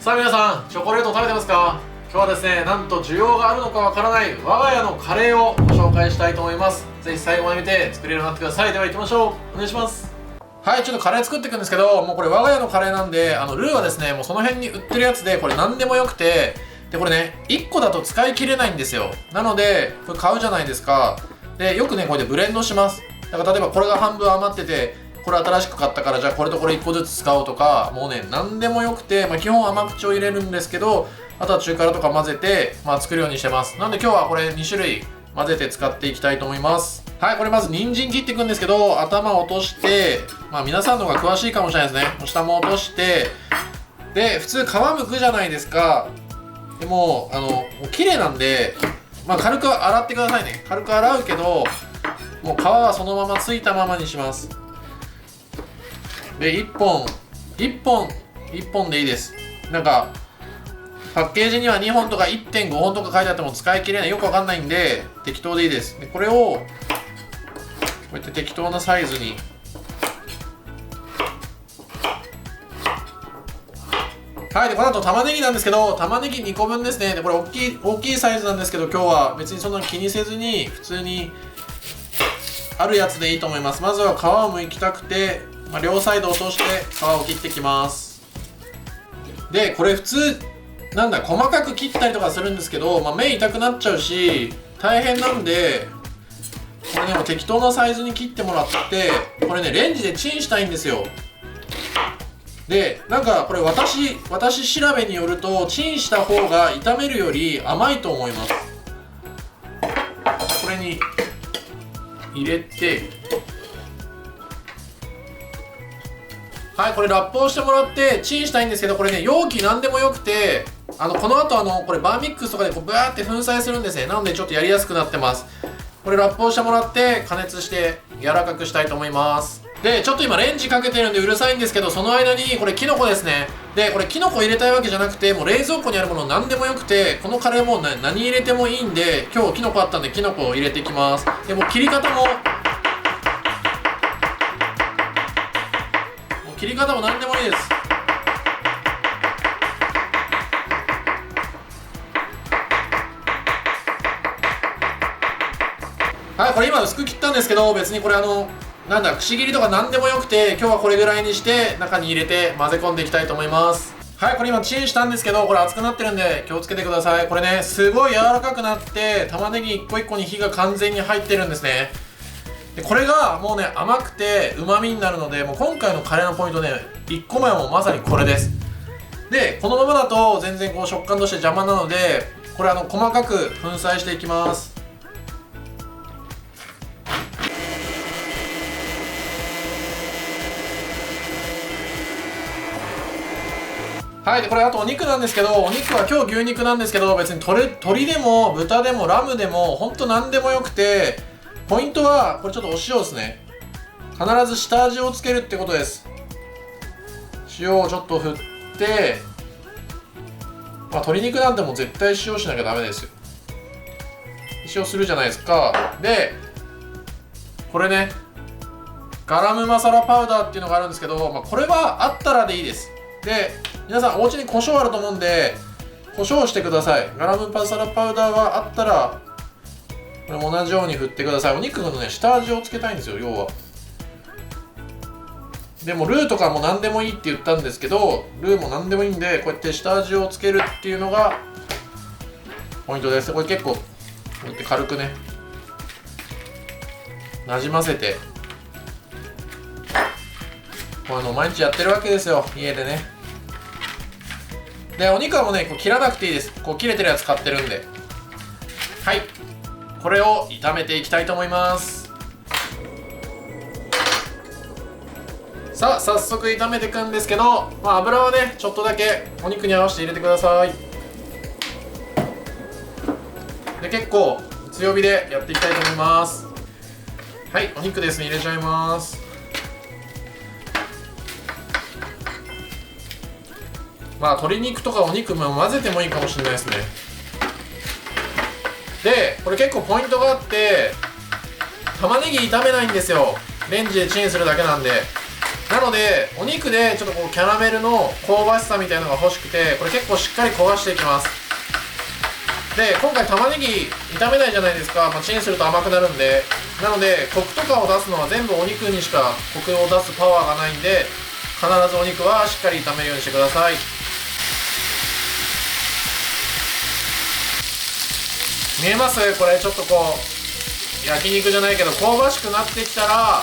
さあ皆さん、チョコレート食べてますか？今日はですね、なんと需要があるのかわからない我が家のカレーをご紹介したいと思います。ぜひ最後まで見て作れるようになってください。では行きましょう。お願いします。はい、ちょっとカレー作っていくんですけど、もうこれ我が家のカレーなんで、ルーはですね、もうその辺に売ってるやつで、これ何でもよくて、で、これね、1個だと使い切れないんですよ。なので、これ買うじゃないですか。で、よくね、これでブレンドします。だから例えばこれが半分余ってて、これ新しく買ったからじゃあこれとこれ1個ずつ使おうとか、もうね何でもよくて、基本甘口を入れるんですけど、あとは中辛とか混ぜて、作るようにしてます。なんで今日はこれ2種類混ぜて使っていきたいと思います。はい、これまず人参切っていくんですけど、頭を落として、皆さんの方が詳しいかもしれないですね。下も落として、で普通皮むくじゃないですか。でも綺麗なんで、軽く洗ってくださいね。軽く洗うけど、もう皮はそのままついたままにします。で1本でいいです。なんかパッケージには2本とか 1.5 本とか書いてあっても使い切れない、よくわかんないんで適当でいいです。でこれをこうやって適当なサイズにはい。でこの後玉ねぎなんですけど、玉ねぎ2個分ですね。でこれ大きいサイズなんですけど、今日は別にそんな気にせずに普通にあるやつでいいと思います。まずは皮を剥きたくて、両サイド落として皮を切ってきます。でこれ普通細かく切ったりとかするんですけど、目痛くなっちゃうし大変なんで、これねもう適当なサイズに切ってもらって、これねレンジでチンしたいんですよ。でこれ私調べによると、チンした方が炒めるより甘いと思います。これに入れて、はい、これラップをしてもらってチンしたいんですけど、これね容器なんでもよくて、この後これバーミックスとかでブワーって粉砕するんですね。なのでちょっとやりやすくなってます。これラップをしてもらって加熱して柔らかくしたいと思います。でちょっと今レンジかけてるんでうるさいんですけど、その間にこれキノコですね。でこれキノコ入れたいわけじゃなくて、もう冷蔵庫にあるもの何でもよくて、このカレーも何入れてもいいんで、今日キノコあったんでキノコを入れていきます。でもう切り方も何でもいいです。はい、これ今薄く切ったんですけど、別にこれくし切りとか何でもよくて、今日はこれぐらいにして中に入れて混ぜ込んでいきたいと思います。はい、これ今チンしたんですけど、これ熱くなってるんで気をつけてください。これねすごい柔らかくなって、玉ねぎ一個一個に火が完全に入ってるんですね。でこれがもうね甘くて旨味になるので、もう今回のカレーのポイントね、1個目はもうまさにこれです。でこのままだと全然食感として邪魔なので、これ細かく粉砕していきます。はい。でこれあとお肉なんですけど、お肉は今日牛肉なんですけど、別に鶏でも豚でもラムでもほんと何でもよくて、ポイントはこれちょっとお塩ですね。必ず下味をつけるってことです。塩をちょっと振って、鶏肉なんてもう絶対塩しなきゃダメですよ。塩するじゃないですか。でこれねガラムマサラパウダーっていうのがあるんですけど、これはあったらでいいです。で皆さんお家に胡椒あると思うんで、胡椒をしてください。ガラムマサラパウダーがあったらこれも同じように振ってください。お肉のね下味をつけたいんですよ、要は。でもルーとかも何でもいいって言ったんですけど、ルーも何でもいいんで、こうやって下味をつけるっていうのがポイントです。これ結構こうやって軽くねなじませて、毎日やってるわけですよ、家でね。でお肉はもうね切らなくていいです。切れてるやつ買ってるんで。はい、これを炒めていきたいと思います。さあ早速炒めていくんですけど、油はねちょっとだけお肉に合わせて入れてください。で結構強火でやっていきたいと思います。はい、お肉ですね入れちゃいます。鶏肉とかお肉も混ぜてもいいかもしれないですね。でこれ結構ポイントがあって、玉ねぎ炒めないんですよ。レンジでチンするだけなんで。なのでお肉でちょっとこうキャラメルの香ばしさみたいなのが欲しくて、これ結構しっかり焦がしていきます。で今回玉ねぎ炒めないじゃないですか、チンすると甘くなるんで。なのでコクとかを出すのは全部お肉にしかコクを出すパワーがないんで、必ずお肉はしっかり炒めるようにしてください。見えます？これちょっとこう焼肉じゃないけど香ばしくなってきたら、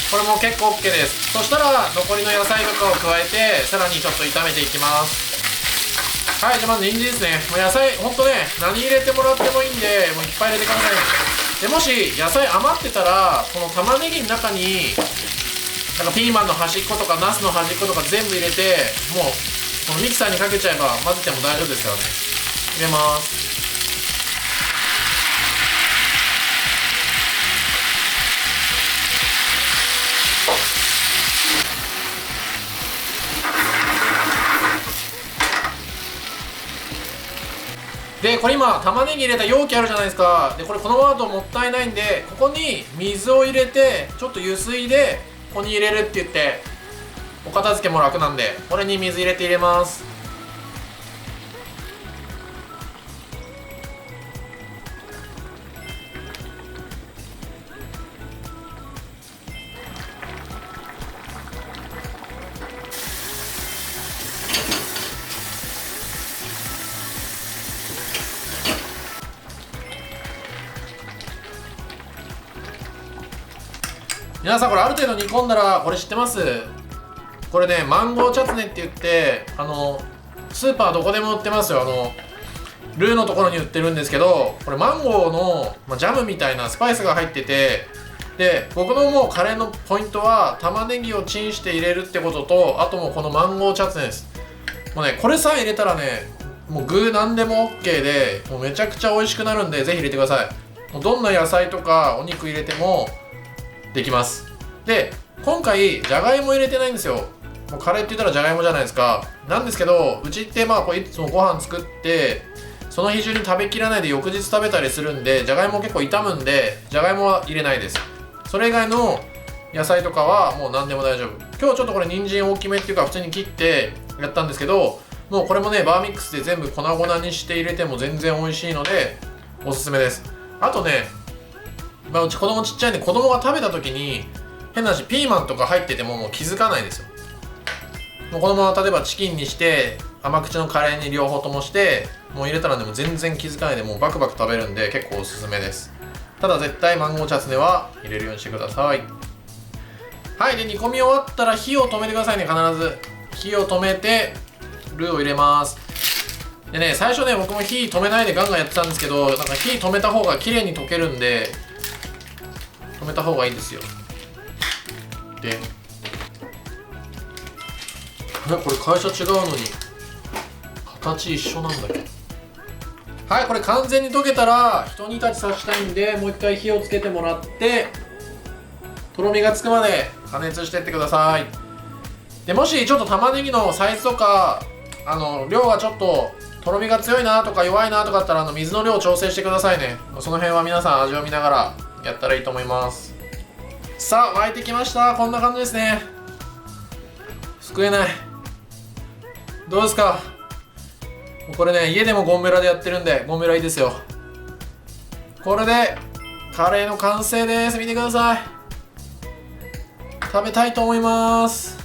これも結構 OK です。そしたら残りの野菜とかを加えてさらにちょっと炒めていきます。はい、じゃあまず人参ですね。もう野菜ほんとね、何入れてもらってもいいんで、もういっぱい入れてくださいね。でもし野菜余ってたら、この玉ねぎの中になんかピーマンの端っことかナスの端っことか全部入れて、もうこのミキサーにかけちゃえば混ぜても大丈夫ですからね。入れます。でこれ今玉ねぎ入れた容器あるじゃないですか。でこれこのままだともったいないんで、ここに水を入れてちょっと湯水でここに入れるって言って、お片付けも楽なんで、これに水入れて入れます。皆さんこれある程度煮込んだら、これ知ってます？これね、マンゴーチャツネって言って、スーパーどこでも売ってますよ。ルーのところに売ってるんですけど、これマンゴーの、ジャムみたいなスパイスが入ってて、で僕のもうカレーのポイントは玉ねぎをチンして入れるってことと、あともうこのマンゴーチャツネです。もうね、これさえ入れたらね、もう具なんでも OK で、もうめちゃくちゃ美味しくなるんで、ぜひ入れてください。もうどんな野菜とかお肉入れてもできます。で今回じゃがいも入れてないんですよ。もうカレーって言ったらじゃがいもじゃないですか。なんですけど、うちってこれいつもご飯作ってその日中に食べきらないで翌日食べたりするんで、じゃがいも結構傷むんで、じゃがいもは入れないです。それ以外の野菜とかはもう何でも大丈夫。今日ちょっとこれ人参大きめっていうか普通に切ってやったんですけど、もうこれもねバーミックスで全部粉々にして入れても全然美味しいのでおすすめです。あとね、うち子供ちっちゃいんで、子供が食べた時に変な話ピーマンとか入っててももう気づかないですよ。もうこのまま例えばチキンにして甘口のカレーに両方ともしてもう入れたらでも全然気づかないで、もうバクバク食べるんで結構おすすめです。ただ絶対マンゴーチャツネは入れるようにしてください。はい、で煮込み終わったら火を止めてくださいね。必ず火を止めてルーを入れます。でね、最初ね僕も火止めないでガンガンやってたんですけど、なんか火止めた方が綺麗に溶けるんで止めた方がいいんですよ。でこれ会社違うのに形一緒なんだけど。はい、これ完全に溶けたら一煮立ちさせたいんで、もう一回火をつけてもらってとろみがつくまで加熱してってください。でもしちょっと玉ねぎのサイズとか量がちょっととろみが強いなとか弱いなとかだったら水の量を調整してくださいね。その辺は皆さん味を見ながらやったらいいと思います。さあ沸いてきました。こんな感じですね。すくえない。どうですか？これね家でもゴンベラでやってるんでゴンベラいいですよ。これでカレーの完成です。見てください。食べたいと思います。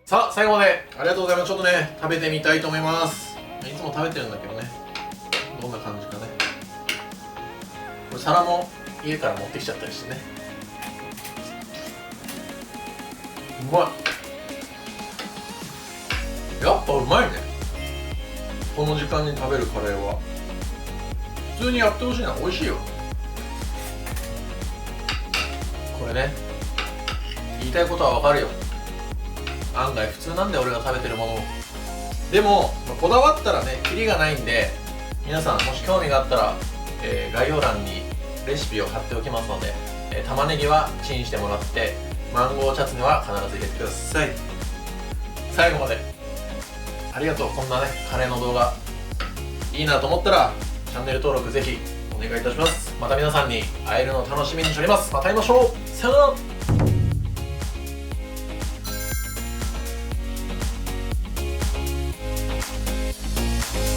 さあ最後までありがとうございます。ちょっとね食べてみたいと思います。いつも食べてるんだけどね、どんな感じかね。これ皿も家から持ってきちゃったりしてね。うまい。やっぱうまいね。この時間に食べるカレーは普通にやってほしいな。美味しいよこれね。言いたいことはわかるよ。案外普通なんで俺が食べてるものでも、こだわったらねキリがないんで、皆さんもし興味があったら概要欄にレシピを貼っておきますので、玉ねぎはチンしてもらって、マンゴーチャツネは必ず入れてください。最後までありがとう。こんなねカレーの動画いいなと思ったらチャンネル登録ぜひお願いいたします。また皆さんに会えるのを楽しみにしております。また会いましょう。さよなら。